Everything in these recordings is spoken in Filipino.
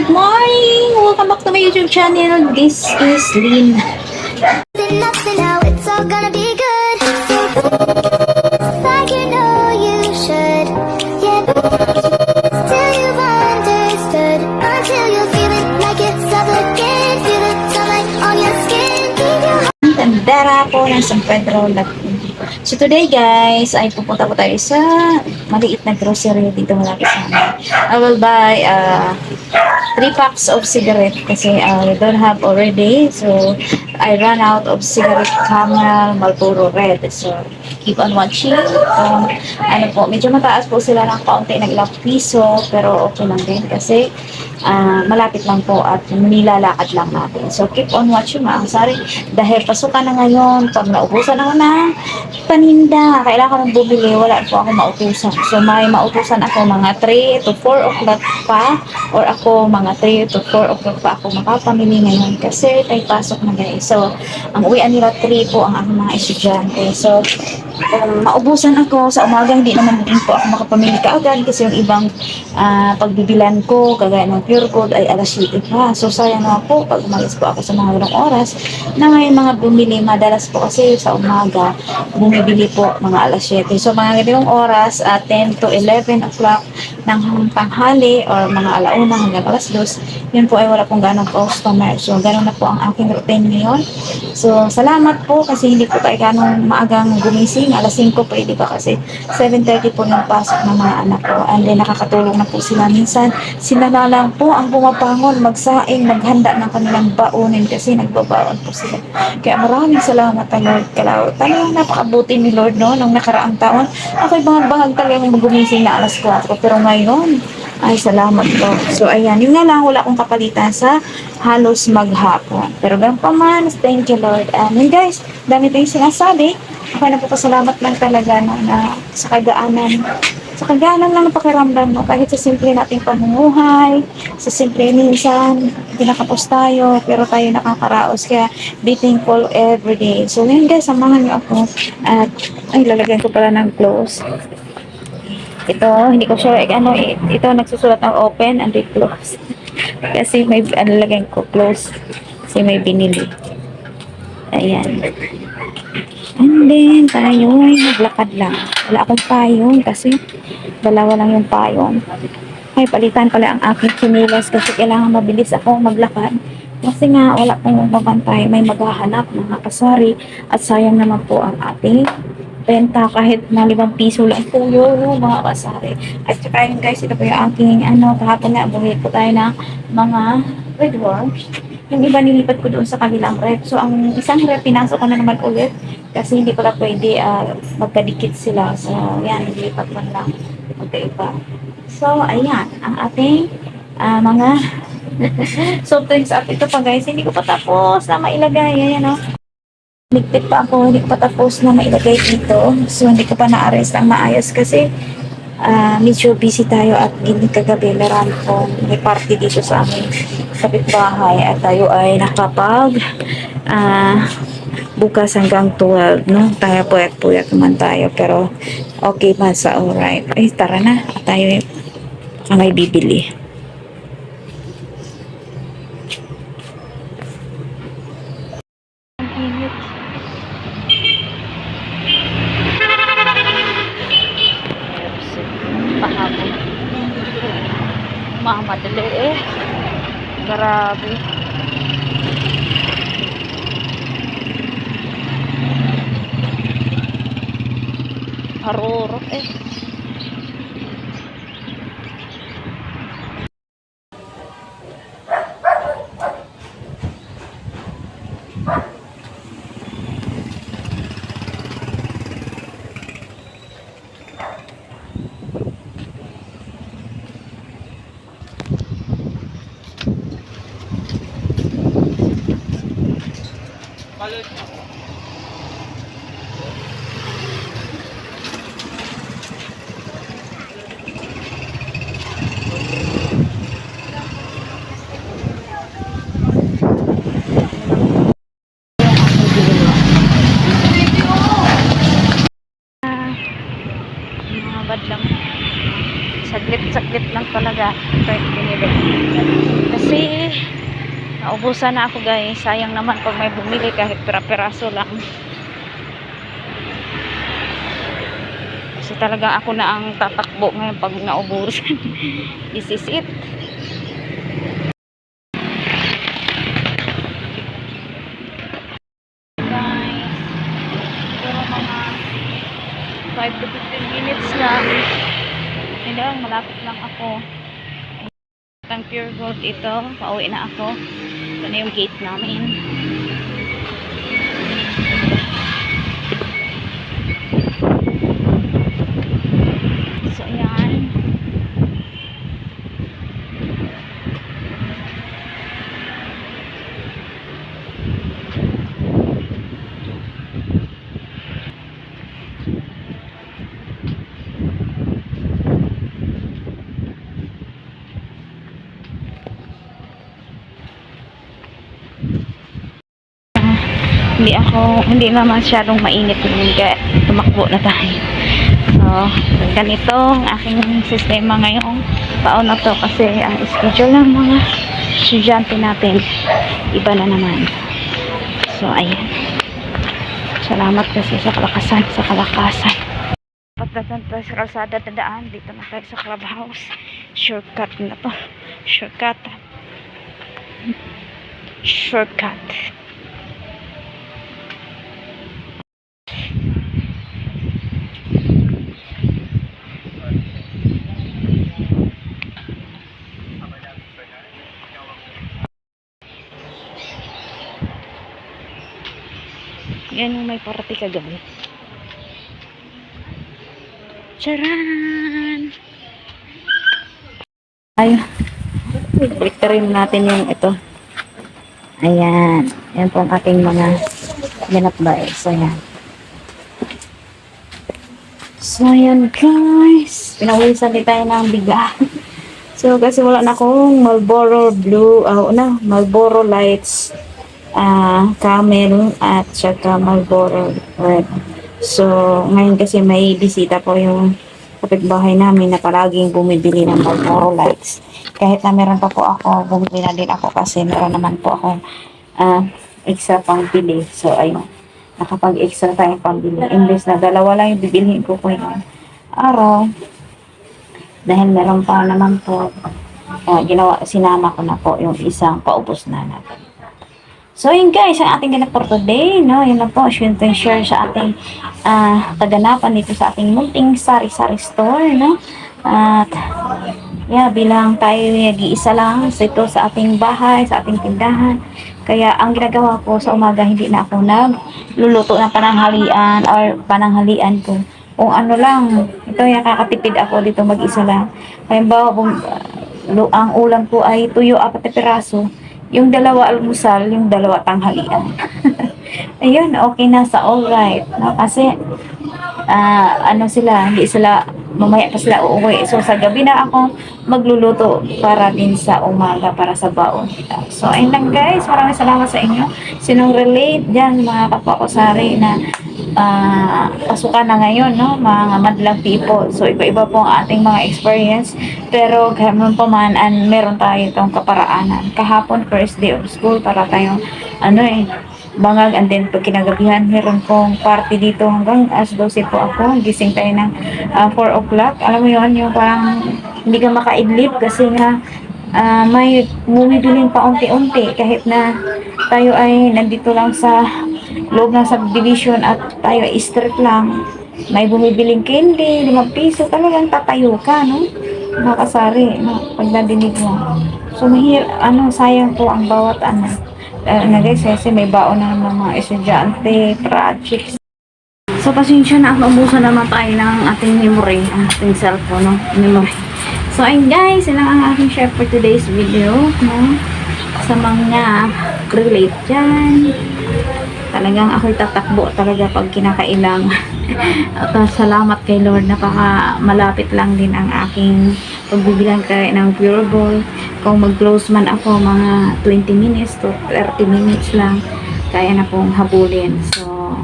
Good morning! Welcome back to my YouTube channel. This is Lynn. Nothing now, it's all gonna be good. Like you know you should. Yeah. Till you've understood. Until you feel it like it's up again. Feel it sunlight on your skin. Leave your Tandara po ng San Pedro, Laguna. So today guys, ay pupunta po tayo sa maliit na grocery dito malapit sa amin. I will buy 3 packs of cigarette kasi we don't have already. So I ran out of cigarette Camel Marlboro Red. So keep on watching. Ano po, medyo mataas po sila ng kaunti, nag-ilang piso, pero okay lang din kasi malapit lang po at nilalakad lang natin. So keep on watching mga kasari. Dahil pasukan na ngayon, pag naubusan ako ng paninda, kailangan kong bumili, wala po ako mautusan. So may mautusan ako mga 3 to 4 o'clock pa, or ako mga 3 to 4 o'clock pa ako makapamili ngayon kasi tayo pasok na guys. So ang uwian nila 3 po ang aking mga estudyante. So maubusan ako sa umaga, hindi naman din po ako makapamili kaagad kasi yung ibang pagbibilan ko, kagaya ng pure gold ay alas 7 pa. So sayang naman po pag umalis po ako sa mga ganong oras na may mga bumili. Madalas po kasi sa umaga bumibili po mga alas 7. So mga ganitong oras 10 to 11 o'clock ng tanghali or mga alauna hanggang alas 2, yun po ay wala pong ganong customer. So ganon na po ang aking routine ngayon. So salamat po kasi hindi po tayo ganong maagang gumising. Alas 5 pwede pa kasi 7:30 po yung pasok ng mga anak ko. And then nakakatulong na po sila minsan. Sila na lang po ang pumapangon, magsaing, maghanda ng kanilang baunin kasi nagbabaon po sila. Kaya maraming salamat kay Lord Kalao. Talagang napakabuti ni Lord no, nung nakaraang taon. Ako'y bangag-bangag talagang gumising na alas 4. Pero ngayon, ay salamat po. So ayan, yun nga lang, wala akong kapalitan sa halos maghapon. Pero ganun pa man, thank you Lord. And yun guys, dami tayong sinasabi. Ako na po pasalamat lang talaga no, na sa kagaanan. Sa kagaanan lang ng pakiramdam mo, kahit sa simple nating pamumuhay, sa simple minsan, pinakapos tayo, pero tayo nakakaraos. Kaya be thankful every day. So ngayon guys, samahan niyo ako. At ay, lalagyan ko pala ng close. Ito, hindi ko sure, ito nagsusulat ng open and then close. Kasi may, lagyan ko close. Kasi may binili. Ayan. And then, tayo ay naglakad lang. Wala akong payong kasi dalawa lang yung payong. Ay, palitan pala ang aking chinilas kasi kailangan mabilis ako maglakad. Kasi nga, wala pong mabantay. May maghahanap, mga kasari. At sayang naman po ang ating benta kahit na 5 piso lang po yun, mga kasari. At saka yun guys, ito po yung aking, kahapon na, buhay po tayo ng mga red worms. Yung iba nilipat ko doon sa kabilang rep. So, ang isang rep, pinasok ko na naman ulit kasi hindi pala pwede magkadikit sila. So, yan, nilipat man lang magkaiba. So, ayan, ang ating mga soft drinks at ito pa guys, hindi ko pa tapos na mailagay. Ayan, no? Ligpit pa ako, hindi ko pa tapos na mailagay dito. So, hindi ko pa na-arrest ang maayos kasi medyo busy tayo at hindi kagabi meron po may party dito sa aming kapitbahay at tayo ay nakapag bukas hanggang 12 no, tayo puyat naman tayo pero okay pa sa alright. Ay tara na at tayo may bibili. Madali grabe harurot saglit lang talaga ito yung binili naubusan na ako guys. Sayang naman pag may bumili kahit pera-peraso lang. Kasi talaga ako na ang tatakbo ngayon pag naubusan. This is it. Guys, pero mga 5 to 15 minutes lang. Hindi lang, malapit lang ako. Ang Pure Gold ito. Pauwi na ako. Ito na yung gate namin. So, yan. Hindi na masyadong mainit yung kaya tumakbo na tayo. So, ganito ang aking sistema ngayong taon na to kasi ang schedule ng mga estudyante natin iba na naman. So, ayan. Salamat kasi sa kalakasan. Pagdating tayo sa kalsada dadaan, dito na tayo sa clubhouse. Shortcut na to. Shortcut. Yan yung may party kagabi. Charan! Ay, balik natin yung ito. Ayan. Yan po ang ating mga ginatbay. So, yan. So, yan guys. Pinawisan din tayo ng biga. So, kasi wala na akong Marlboro Blue, Marlboro Lights, Camel, at saka Marlboro Red. So, ngayon kasi may bisita po yung kapitbahay namin na palaging bumibili ng Marlboro Lights. Kahit na meron pa po ako, bumili na din ako kasi meron naman po ako extra pang bili. So, ayun. Nakapag-extra tayong pambili. Imbes na dalawa lang yung bibilhin ko po yung araw. Dahil meron pa naman po, sinama ko na po yung isang paubos na natin. So, yun guys, ang ating ganap for today, no? Yun na po, share sa ating kaganapan dito sa ating munting sari-sari store, no? At, bilang tayo nag-iisa lang ito sa ating bahay, sa ating tindahan. Kaya, ang ginagawa ko sa umaga, hindi na ako nagluluto ng pananghalian or pananghalian ko. Kung ano lang, ito yung kakatipid ako dito mag-isa lang. Halimbawa, ang ulam ko ay tuyo 4 piraso. Yung 2 almusal, yung 2 tanghalian. Ayun, okay na sa alright. No? Kasi, hindi sila, mamaya pa sila uuwi. So, sa gabi na ako magluluto para din sa umaga, para sa baon nila. So, ayun lang guys. Maraming salamat sa inyo. Sinong relate dyan, mga kapwa ko sari na pasukan na ngayon, no? Mga madlang people. So, iba-iba po ang ating mga experience. Pero, ganoon pa man, meron tayo itong kaparaanan. Kahapon, first day of school, para tayong, bangag, and then pag kinagabihan, meron pong party dito hanggang as 12 po ako. Gising tayo ng 4 o'clock. Alam mo yun, yung parang hindi ka makaidlip kasi nga may bumibiling pa unti-unti kahit na tayo ay nandito lang sa loob ng subdivision at tayo ay strict lang. May bumibiling candy, 5 piso, talagang tatayo ka, no? Makasari, no? Pag nadinig mo. So, sayang po ang bawat guys, kasi may baon na ng mga estudyante, projects. So, pasensya na, naubusan naman tayo ng ating memory, ang ating cellphone, no? Memory. So, ayun guys, yun lang ang aking share for today's video, no? Sa mga relate dyan. Talagang ako'y tatakbo talaga pag kinakailang. At salamat kay Lord, malapit lang din ang aking pagbibilang kaya ng Pure Gold. Kung mag-close man ako mga 20 minutes to 30 minutes lang, kaya na pong habulin. So,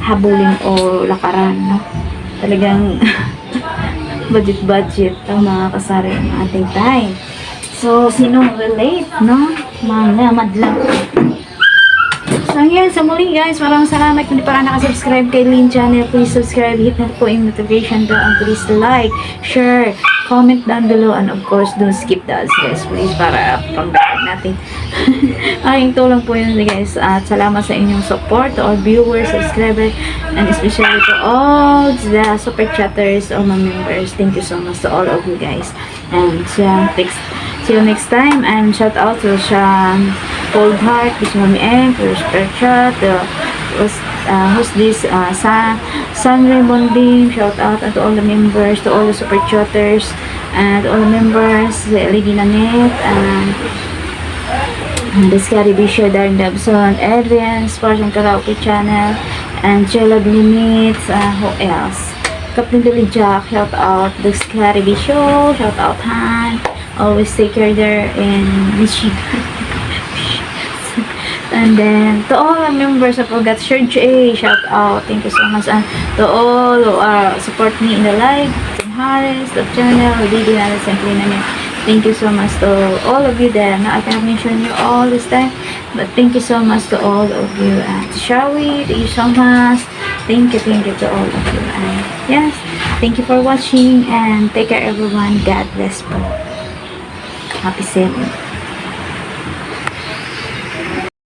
habulin o lakaran, no? Talagang budget ang mga kasari ng ating time. So, sinong relate, no? Mga madlang. So, yan. Sa muli, guys, maraming salamat. Kung di pa ka nakasubscribe kay Lynn Channel, please subscribe. Hit na po yung notification bell and please like, share, comment down below, and of course, don't skip the ads, guys, please, para pang-guide natin. Aking tulong po yun, guys. At salamat sa inyong support to all viewers, subscribers, and especially to all the super chatters or my members. Thank you so much to all of you, guys. And see you next time. And shout out to Sean Cold Heart, Miss Mommy M, for super chat, who's this, San Raymond Beam, shout out to all the members, to all the super chatters, and all the members, Lady Nanette, the Scary Bishop, Darren Dobson, Adrian, Spartan Karaoke Channel, and Chela Limits, who else? Captain Billy Jack, shout out, the Scary Bishop, shout out Han, always take care there in Michigan. And then, to all our members, I forgot, Serge A, shout out, thank you so much. And to all who support me in the live, Tim Harris, the channel, Didi Harris, and Clina, thank you so much to all of you there. Now, I cannot mention you all this time, but thank you so much to all of you. And to Shawi, thank you so much. Thank you to all of you. And yes, thank you for watching, and take care everyone. God bless po. Happy 7th.